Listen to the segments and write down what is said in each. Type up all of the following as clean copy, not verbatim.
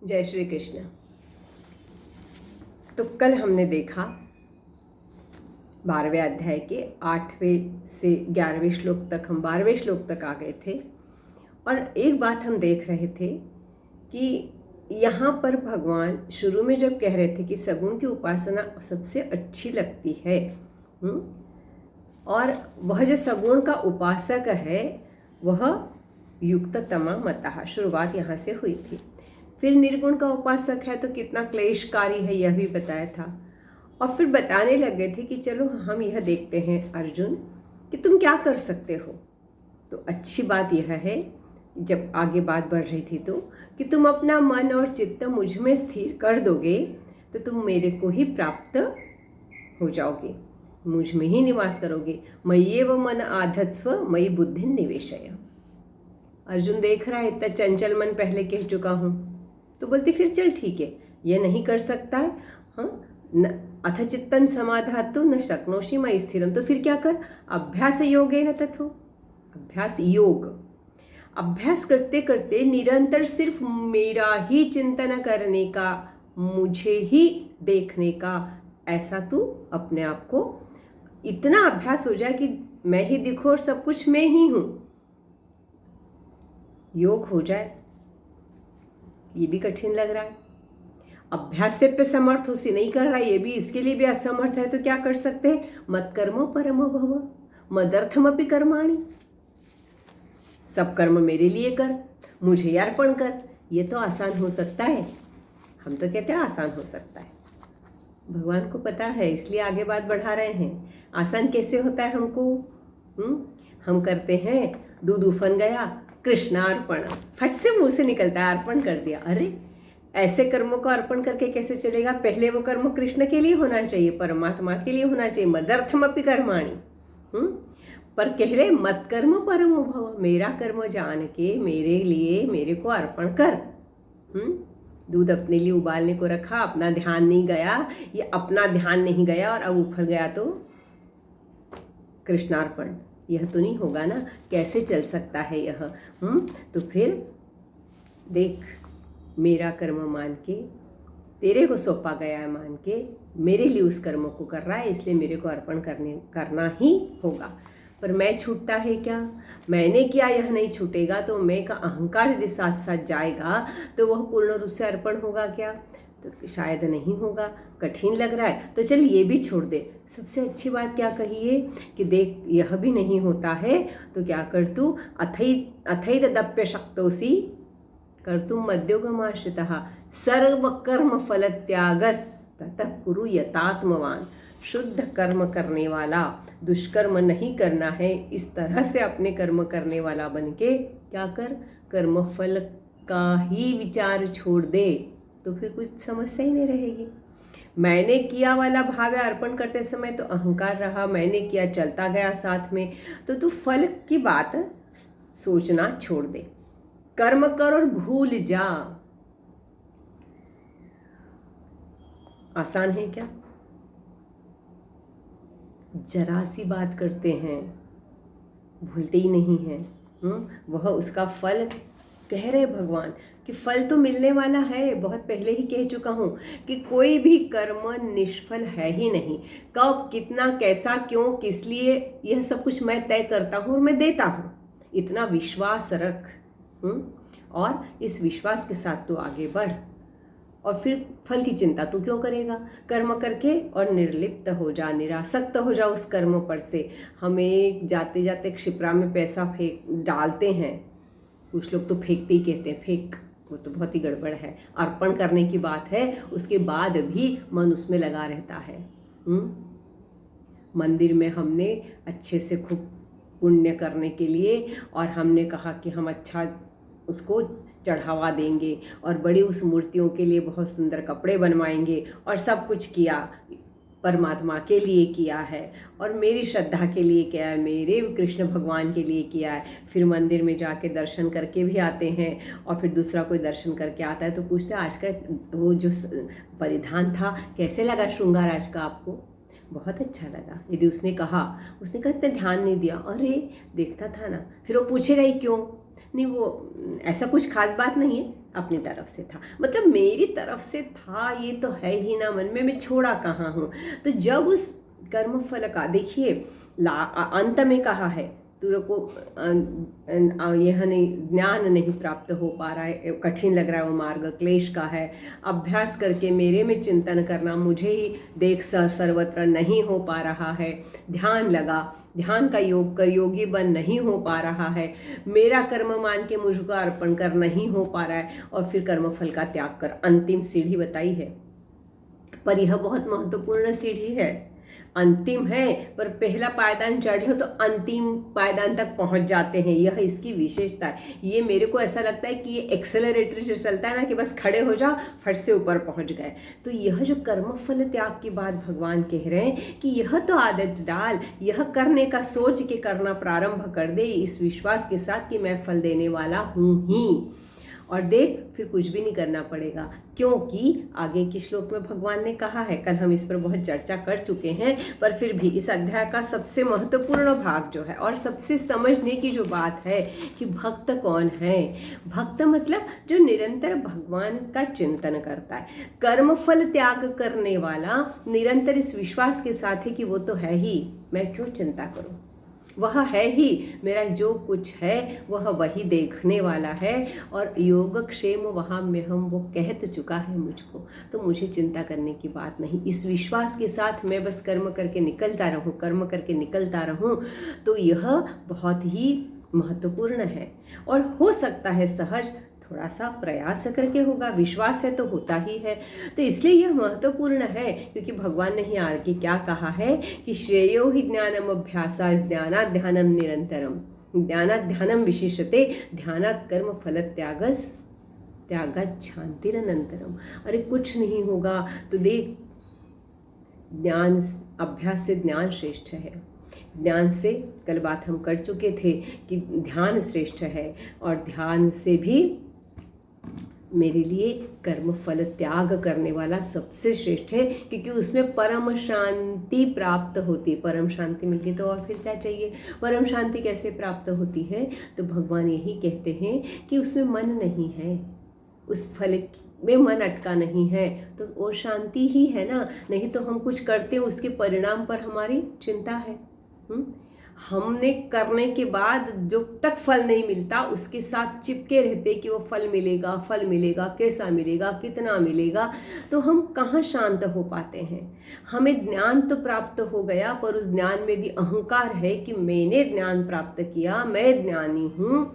जय श्री कृष्ण। तो कल हमने देखा 12वें अध्याय के 8वें से 11वें श्लोक तक, हम 12वें श्लोक तक आ गए थे। और एक बात हम देख रहे थे कि यहाँ पर भगवान शुरू में जब कह रहे थे कि सगुण की उपासना सबसे अच्छी लगती है, और वह जो सगुण का उपासक है वह युक्ततमा मतः, शुरुआत यहाँ से हुई थी। फिर निर्गुण का उपासक है तो कितना क्लेशकारी है यह भी बताया था। और फिर बताने लगे थे कि चलो हम यह देखते हैं अर्जुन कि तुम क्या कर सकते हो। तो अच्छी बात यह है, जब आगे बात बढ़ रही थी तो, कि तुम अपना मन और चित्त मुझ में स्थिर कर दोगे तो तुम मेरे को ही प्राप्त हो जाओगे, मुझ में ही निवास करोगे। मय्येव मन आधत्स्व मयि बुद्धि निवेशय। अर्जुन देख रहा है इतना चंचल मन पहले कह चुका हूँ, तो बोलती फिर चल ठीक है, यह नहीं कर सकता है, हाँ न अथ चित्तन समाधातु न शक्नोषि मयि स्थिरम। तो फिर क्या कर, अभ्यास योगेन तथो। अभ्यास योग, अभ्यास करते करते निरंतर सिर्फ मेरा ही चिंतन करने का, मुझे ही देखने का, ऐसा तू अपने आप को इतना अभ्यास हो जाए कि मैं ही दिखूं और सब कुछ मैं ही हूं, योग हो जाए। ये भी कठिन लग रहा है। अभ्यास से पे समर्थ हो सी नहीं कर रहा है, ये भी, इसके लिए भी असमर्थ है। तो क्या कर सकते हैं, मत कर्मो परमो भव मदर्थमपि कर्माणि। सब कर्म मेरे लिए कर, मुझे अर्पण कर। ये तो आसान हो सकता है, हम तो कहते हैं आसान हो सकता है। भगवान को पता है, इसलिए आगे बात बढ़ा रहे हैं। आसान कैसे होता है हमको, हम करते हैं, दूध उफन गया, कृष्णार्पण, फट से मुंह से निकलता है, अर्पण कर दिया। अरे ऐसे कर्मों को अर्पण करके कैसे चलेगा, पहले वो कर्म कृष्ण के लिए होना चाहिए, परमात्मा के लिए होना चाहिए। मदर्थमपि कर्माणि, पर कह रहे मत कर्म परमो भव, मेरा कर्म जान के मेरे लिए, मेरे को अर्पण कर। दूध अपने लिए उबालने को रखा, अपना ध्यान नहीं गया, ये अपना ध्यान नहीं गया और अब उफल गया तो कृष्णार्पण। यह तो नहीं होगा ना, कैसे चल सकता है यह। तो फिर देख, मेरा कर्म मान के, तेरे को सौंपा गया है मान के, मेरे लिए उस कर्म को कर रहा है, इसलिए मेरे को अर्पण करना ही होगा। पर मैं छूटता है क्या, मैंने किया यह नहीं छूटेगा, तो मैं का अहंकार यदि साथ साथ जाएगा तो वह पूर्ण रूप से अर्पण होगा क्या, तो शायद नहीं होगा। कठिन लग रहा है तो चल ये भी छोड़ दे। सबसे अच्छी बात क्या कही है कि देख यह भी नहीं होता है तो क्या कर तू, अथैतदप्य शक्तोसी कर्तुम मद्योगमाश्रितः सर्वकर्म फल त्यागस ततः कुरु यतात्मवान। शुद्ध कर्म करने वाला, दुष्कर्म नहीं करना है, इस तरह से अपने कर्म करने वाला बन के क्या कर, कर्म फल का ही विचार छोड़ दे, तो फिर कुछ समस्या ही नहीं रहेगी। मैंने किया वाला भाव है, अर्पण करते समय तो अहंकार रहा, मैंने किया चलता गया साथ में, तो तू फल की बात सोचना छोड़ दे, कर्म कर और भूल जा। आसान है क्या, जरा सी बात करते हैं, भूलते ही नहीं हैं। वह उसका फल कह रहे भगवान कि फल तो मिलने वाला है। बहुत पहले ही कह चुका हूँ कि कोई भी कर्म निष्फल है ही नहीं। कब, कितना, कैसा, क्यों, किस लिए, यह सब कुछ मैं तय करता हूँ और मैं देता हूँ। इतना विश्वास रख, और इस विश्वास के साथ तू आगे बढ़, और फिर फल की चिंता तू क्यों करेगा। कर्म करके और निर्लिप्त हो जा, निरासक्त हो जा उस कर्म पर से। हमें जाते जाते क्षिप्रा में पैसा फेंक डालते हैं, कुछ लोग तो फेंकते ही कहते हैं फेंक, वो तो बहुत ही गड़बड़ है। अर्पण करने की बात है, उसके बाद भी मन उसमें लगा रहता है। मंदिर में हमने अच्छे से खूब पुण्य करने के लिए, और हमने कहा कि हम अच्छा उसको चढ़ावा देंगे, और बड़ी उस मूर्तियों के लिए बहुत सुंदर कपड़े बनवाएंगे, और सब कुछ किया, परमात्मा के लिए किया है, और मेरी श्रद्धा के लिए किया है, मेरे कृष्ण भगवान के लिए किया है। फिर मंदिर में जाके दर्शन करके भी आते हैं, और फिर दूसरा कोई दर्शन करके आता है तो पूछते हैं आज का वो जो परिधान था कैसे लगा, श्रृंगार आज का आपको। बहुत अच्छा लगा। यदि उसने कहा इतना ध्यान नहीं दिया, अरे देखता था ना, फिर वो पूछेगा ही क्यों, नहीं वो ऐसा कुछ खास बात नहीं है, अपनी तरफ से था, मतलब मेरी तरफ से था, ये तो है ही ना मन में, मैं छोड़ा कहाँ हूँ। तो जब उस कर्म फल का देखिए अंत में कहा है तेरे को यह नहीं, ज्ञान नहीं प्राप्त हो पा रहा है, कठिन लग रहा है वो मार्ग, क्लेश का है, अभ्यास करके मेरे में चिंतन करना, मुझे ही देख सर्वत्र नहीं हो पा रहा है, ध्यान लगा, ध्यान का योग कर योगी बन नहीं हो पा रहा है, मेरा कर्म मान के मुझको अर्पण कर नहीं हो पा रहा है, और फिर कर्म फल का त्याग कर, अंतिम सीढ़ी बताई है। पर यह बहुत महत्वपूर्ण सीढ़ी है, अंतिम है, पर पहला पायदान चढ़ लो तो अंतिम पायदान तक पहुंच जाते हैं, यह इसकी विशेषता है। ये मेरे को ऐसा लगता है कि ये एक्सेलरेटर जो चलता है ना, कि बस खड़े हो जाओ फट से ऊपर पहुंच गए। तो यह जो कर्म फल त्याग की बात भगवान कह रहे हैं कि यह तो आदत डाल, यह करने का सोच के करना प्रारंभ कर दे, इस विश्वास के साथ कि मैं फल देने वाला हूँ ही, और देख फिर कुछ भी नहीं करना पड़ेगा, क्योंकि आगे के श्लोक में भगवान ने कहा है, कल हम इस पर बहुत चर्चा कर चुके हैं, पर फिर भी इस अध्याय का सबसे महत्वपूर्ण भाग जो है और सबसे समझने की जो बात है कि भक्त कौन है। भक्त मतलब जो निरंतर भगवान का चिंतन करता है, कर्म फल त्याग करने वाला निरंतर इस विश्वास के साथ है कि वो तो है ही, मैं क्यों चिंता करूं, वह है ही, मेरा जो कुछ है वह वही देखने वाला है, और योगक्षेम वहाँ में हम वो कह तो चुका है मुझको, तो मुझे चिंता करने की बात नहीं। इस विश्वास के साथ मैं बस कर्म करके निकलता रहूँ, कर्म करके निकलता रहूँ, तो यह बहुत ही महत्वपूर्ण है, और हो सकता है सहज, थोड़ा सा प्रयास करके होगा, विश्वास है तो होता ही है। तो इसलिए यह महत्वपूर्ण है, क्योंकि भगवान ने ही आगे क्या कहा है कि श्रेयो ही ज्ञानम अभ्यासा ज्ञानात् ध्यानम निरंतरम, ज्ञानात् ध्यानम विशिष्यते, ध्यानात् कर्म फल त्यागात् शांतिरनंतरम। अरे कुछ नहीं होगा तो देख, ज्ञान अभ्यास से ज्ञान श्रेष्ठ है, ध्यान से कल बात हम कर चुके थे कि ध्यान श्रेष्ठ है, और ध्यान से भी मेरे लिए कर्म फल त्याग करने वाला सबसे श्रेष्ठ है, क्योंकि उसमें परम शांति प्राप्त होती है। परम शांति मिल गई तो और फिर क्या चाहिए। परम शांति कैसे प्राप्त होती है, तो भगवान यही कहते हैं कि उसमें मन नहीं है, उस फल में मन अटका नहीं है, तो वो शांति ही है ना। नहीं तो हम कुछ करते हैं उसके परिणाम पर हमारी चिंता है। हमने करने के बाद जब तक फल नहीं मिलता उसके साथ चिपके रहते कि वो फल मिलेगा, फल मिलेगा, कैसा मिलेगा, कितना मिलेगा, तो हम कहाँ शांत हो पाते हैं। हमें ज्ञान तो प्राप्त हो गया, पर उस ज्ञान में भी अहंकार है कि मैंने ज्ञान प्राप्त किया, मैं ज्ञानी हूँ,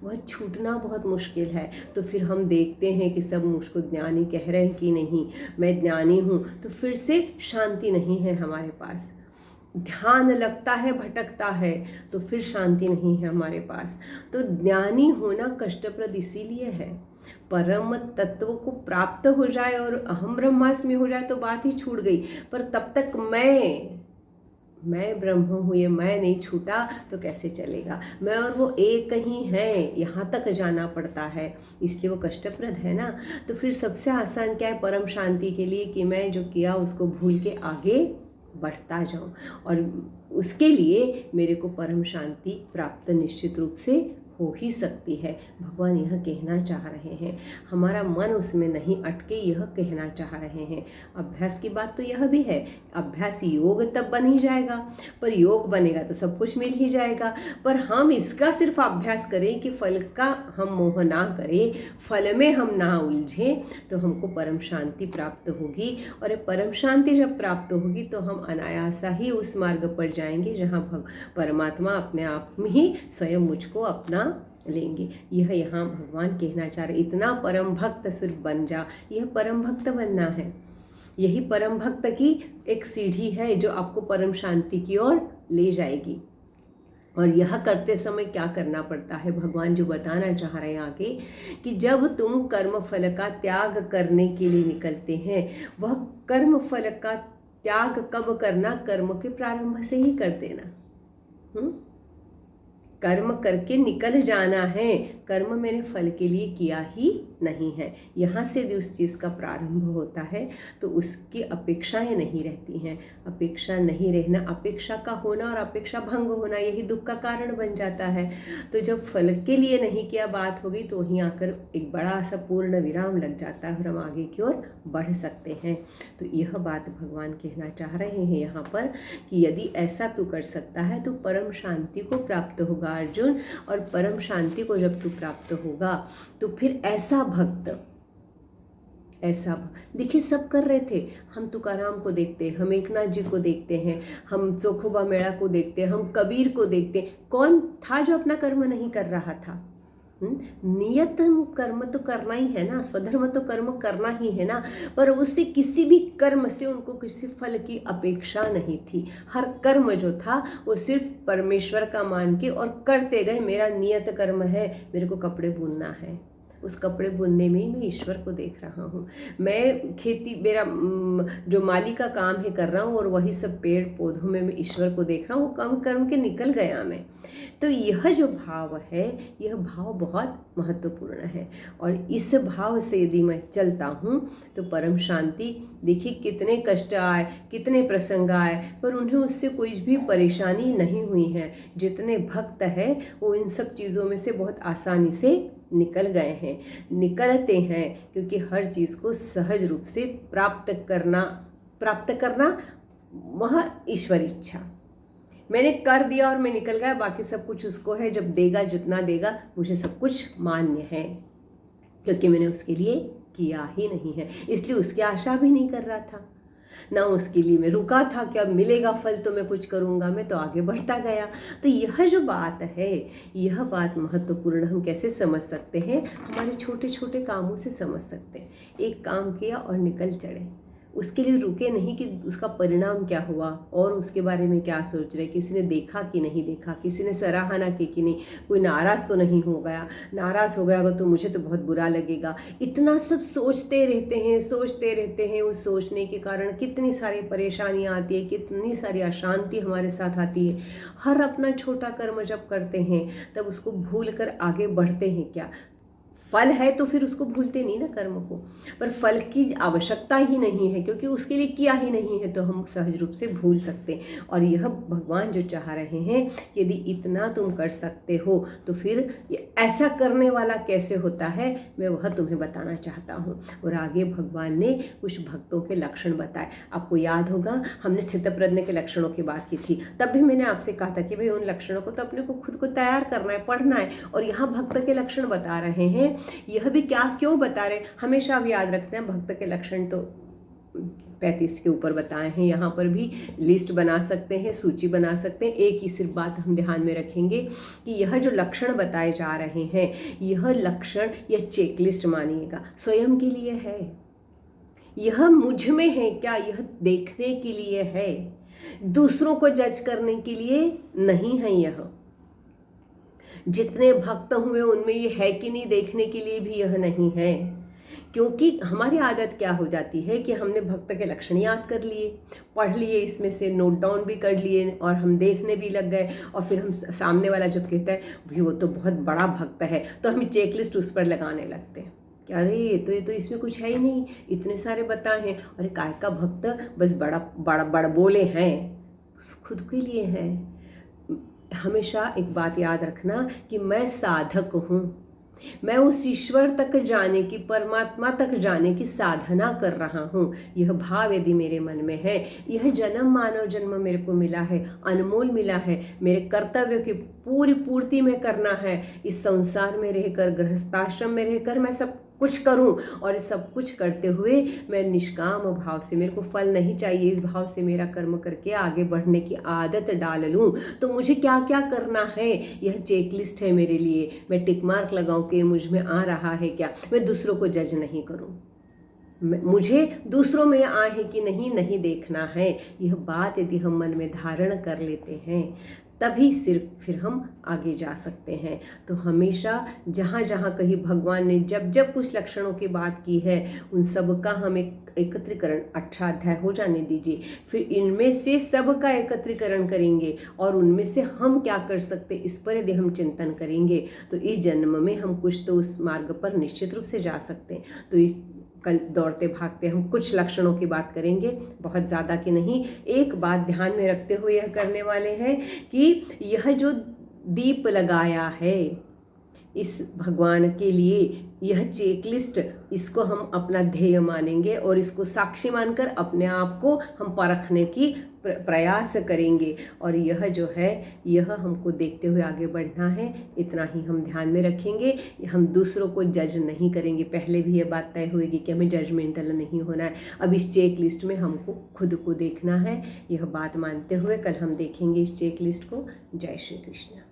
वह छूटना बहुत मुश्किल है। तो फिर हम देखते हैं कि सब मुझको ज्ञानी कह रहे हैं कि नहीं मैं ज्ञानी हूँ, तो फिर से शांति नहीं है हमारे पास। ध्यान लगता है, भटकता है, तो फिर शांति नहीं है हमारे पास। तो ज्ञानी होना कष्टप्रद इसीलिए है, परम तत्व को प्राप्त हो जाए और अहम ब्रह्मास्मि हो जाए तो बात ही छूट गई। पर तब तक मैं ब्रह्म हूँ, ये मैं नहीं छूटा तो कैसे चलेगा। मैं और वो एक ही हैं, यहाँ तक जाना पड़ता है, इसलिए वो कष्टप्रद है ना। तो फिर सबसे आसान क्या है परम शांति के लिए, कि मैं जो किया उसको भूल के आगे बढ़ता जाऊं, और उसके लिए मेरे को परम शांति प्राप्त निश्चित रूप से हो ही सकती है। भगवान यह कहना चाह रहे हैं, हमारा मन उसमें नहीं अटके, यह कहना चाह रहे हैं। अभ्यास की बात तो यह भी है, अभ्यास योग तब बन ही जाएगा, पर योग बनेगा तो सब कुछ मिल ही जाएगा। पर हम इसका सिर्फ अभ्यास करें कि फल का हम मोह ना करें, फल में हम ना उलझें, तो हमको परम शांति प्राप्त होगी। और परम शांति जब प्राप्त होगी तो हम अनायासा ही उस मार्ग पर जाएंगे जहाँ परमात्मा अपने आप में ही स्वयं मुझको अपना लेंगे। यह यहाँ भगवान कहना चाह रहे, इतना परम भक्त सिर्फ बन जा, यह परम भक्त बनना है। यही परम भक्त की एक सीढ़ी है जो आपको परम शांति की ओर ले जाएगी। और यह करते समय क्या करना पड़ता है, भगवान जो बताना चाह रहे हैं आगे, कि जब तुम कर्म फल का त्याग करने के लिए निकलते हैं, वह कर्म फल का त्याग कब करना, कर्म के प्रारंभ से ही कर देना। कर्म करके निकल जाना है, कर्म मैंने फल के लिए किया ही नहीं है। यहाँ से यदि उस चीज़ का प्रारंभ होता है तो उसकी अपेक्षाएं नहीं रहती हैं। अपेक्षा नहीं रहना, अपेक्षा का होना और अपेक्षा भंग होना, यही दुख का कारण बन जाता है। तो जब फल के लिए नहीं किया बात होगी तो वहीं आकर एक बड़ा सा पूर्ण विराम लग जाता है और हम आगे की ओर बढ़ सकते हैं। तो यह बात भगवान कहना चाह रहे हैं यहाँ पर कि यदि ऐसा तू कर सकता है तो परम शांति को प्राप्त होगा अर्जुन, और परम शांति को जब तू प्राप्त होगा तो फिर ऐसा भक्त देखिए सब कर रहे थे। हम तुकाराम को देखते हैं, हम एकनाथ जी को देखते हैं, हम चोखोबा मेला को देखते हैं, हम कबीर को देखते हैं। कौन था जो अपना कर्म नहीं कर रहा था? नियत कर्म तो करना ही है ना, स्वधर्म तो कर्म करना ही है ना, पर उससे किसी भी कर्म से उनको किसी फल की अपेक्षा नहीं थी। हर कर्म जो था वो सिर्फ परमेश्वर का मान के और करते गए। मेरा नियत कर्म है, मेरे को कपड़े बुनना है, उस कपड़े बुनने में ही मैं ईश्वर को देख रहा हूँ। मैं खेती, मेरा जो माली का काम है कर रहा हूँ, और वही सब पेड़ पौधों में मैं ईश्वर को देख रहा हूँ। वो काम कर्म के निकल गया मैं। तो यह जो भाव है, यह भाव बहुत महत्वपूर्ण है, और इस भाव से यदि मैं चलता हूँ तो परम शांति। देखिए कितने कष्ट आए, कितने प्रसंग आए, पर उन्हें उससे कोई भी परेशानी नहीं हुई है। जितने भक्त हैं वो इन सब चीज़ों में से बहुत आसानी से निकल गए हैं, निकलते हैं, क्योंकि हर चीज़ को सहज रूप से प्राप्त करना वह ईश्वर इच्छा। मैंने कर दिया और मैं निकल गया, बाकी सब कुछ उसको है। जब देगा, जितना देगा, मुझे सब कुछ मान्य है, क्योंकि मैंने उसके लिए किया ही नहीं है। इसलिए उसकी आशा भी नहीं कर रहा था, ना उसके लिए मैं रुका था कि अब मिलेगा फल तो मैं कुछ करूँगा। मैं तो आगे बढ़ता गया। तो यह जो बात है, यह बात महत्वपूर्ण। हम कैसे समझ सकते हैं? हमारे छोटे छोटे कामों से समझ सकते हैं। एक काम किया और निकल चढ़े, उसके लिए रुके नहीं कि उसका परिणाम क्या हुआ और उसके बारे में क्या सोच रहे, किसी ने देखा कि नहीं देखा, किसी ने सराहना की कि नहीं, कोई नाराज़ तो नहीं हो गया, नाराज़ हो गया तो मुझे तो बहुत बुरा लगेगा। इतना सब सोचते रहते हैं। उस सोचने के कारण कितनी सारी परेशानियाँ आती है, कितनी सारी अशांति हमारे साथ आती है। हर अपना छोटा कर्म जब करते हैं तब उसको भूल कर आगे बढ़ते हैं क्या? फल है तो फिर उसको भूलते नहीं ना कर्म को, पर फल की आवश्यकता ही नहीं है क्योंकि उसके लिए किया ही नहीं है, तो हम सहज रूप से भूल सकते हैं। और यह भगवान जो चाह रहे हैं, यदि इतना तुम कर सकते हो तो फिर ये ऐसा करने वाला कैसे होता है, मैं वह तुम्हें बताना चाहता हूँ। और आगे भगवान ने कुछ भक्तों के लक्षण बताए। आपको याद होगा हमने स्थितप्रज्ञ के लक्षणों की बात की थी, तब भी मैंने आपसे कहा था कि भाई उन लक्षणों को तो अपने को खुद को तैयार करना है, पढ़ना है। और यहाँ भक्त के लक्षण बता रहे हैं, यह भी क्या क्यों बता रहे, हमेशा आप याद रखते हैं भक्त के लक्षण तो 35 के ऊपर बताए हैं। यहाँ पर भी लिस्ट बना सकते हैं, सूची बना सकते हैं। एक ही सिर्फ बात हम ध्यान में रखेंगे कि यह जो लक्षण बताए जा रहे हैं, यह लक्षण, यह चेकलिस्ट मानिएगा, स्वयं के लिए है। यह मुझ में है क्या, यह देखने के लिए है, दूसरों को जज करने के लिए नहीं है। यह जितने भक्त हुए उनमें ये है कि नहीं देखने के लिए भी यह नहीं है। क्योंकि हमारी आदत क्या हो जाती है कि हमने भक्त के लक्षण याद कर लिए, पढ़ लिए, इसमें से नोट डाउन भी कर लिए और हम देखने भी लग गए। और फिर हम सामने वाला जब कहता है भाई वो तो बहुत बड़ा भक्त है, तो हम चेकलिस्ट उस पर लगाने लगते हैं कि अरे ये तो इसमें कुछ है ही नहीं, इतने सारे बताए हैं। अरे काय का भक्त, बस बड़ा बोले हैं, खुद के लिए हैं। हमेशा एक बात याद रखना कि मैं साधक हूँ, मैं उस ईश्वर तक जाने की, परमात्मा तक जाने की साधना कर रहा हूँ। यह भाव यदि मेरे मन में है, यह जन्म मानव जन्म मेरे को मिला है, अनमोल मिला है, मेरे कर्तव्य की पूरी पूर्ति में करना है। इस संसार में रहकर, गृहस्थाश्रम में रहकर मैं सब कुछ करूं, और सब कुछ करते हुए मैं निष्काम भाव से, मेरे को फल नहीं चाहिए, इस भाव से मेरा कर्म करके आगे बढ़ने की आदत डाल लूं, तो मुझे क्या क्या करना है, यह चेकलिस्ट है मेरे लिए। मैं टिक मार्क लगाऊं कि मुझ में आ रहा है क्या। मैं दूसरों को जज नहीं करूं, मुझे दूसरों में आए कि नहीं देखना है। यह बात यदि हम मन में धारण कर लेते हैं तभी सिर्फ फिर हम आगे जा सकते हैं। तो हमेशा जहाँ जहाँ कहीं भगवान ने जब जब कुछ लक्षणों की बात की है उन सब का हम एकत्रीकरण, 18 अध्याय हो जाने दीजिए, फिर इनमें से सब का एकत्रीकरण करेंगे और उनमें से हम क्या कर सकते इस पर यदि हम चिंतन करेंगे तो इस जन्म में हम कुछ तो उस मार्ग पर निश्चित रूप से जा सकते हैं। तो इस कल दौड़ते भागते हम कुछ लक्षणों की बात करेंगे, बहुत ज़्यादा की नहीं। एक बात ध्यान में रखते हुए यह करने वाले हैं कि यह जो दीप लगाया है इस भगवान के लिए, यह चेकलिस्ट, इसको हम अपना ध्येय मानेंगे और इसको साक्षी मानकर अपने आप को हम परखने की प्रयास करेंगे। और यह जो है यह हमको देखते हुए आगे बढ़ना है, इतना ही हम ध्यान में रखेंगे। हम दूसरों को जज नहीं करेंगे, पहले भी ये बात तय होगी कि हमें जजमेंटल नहीं होना है। अब इस चेक लिस्ट में हमको खुद को देखना है, यह बात मानते हुए कल हम देखेंगे इस चेक लिस्ट को। जय श्री कृष्ण।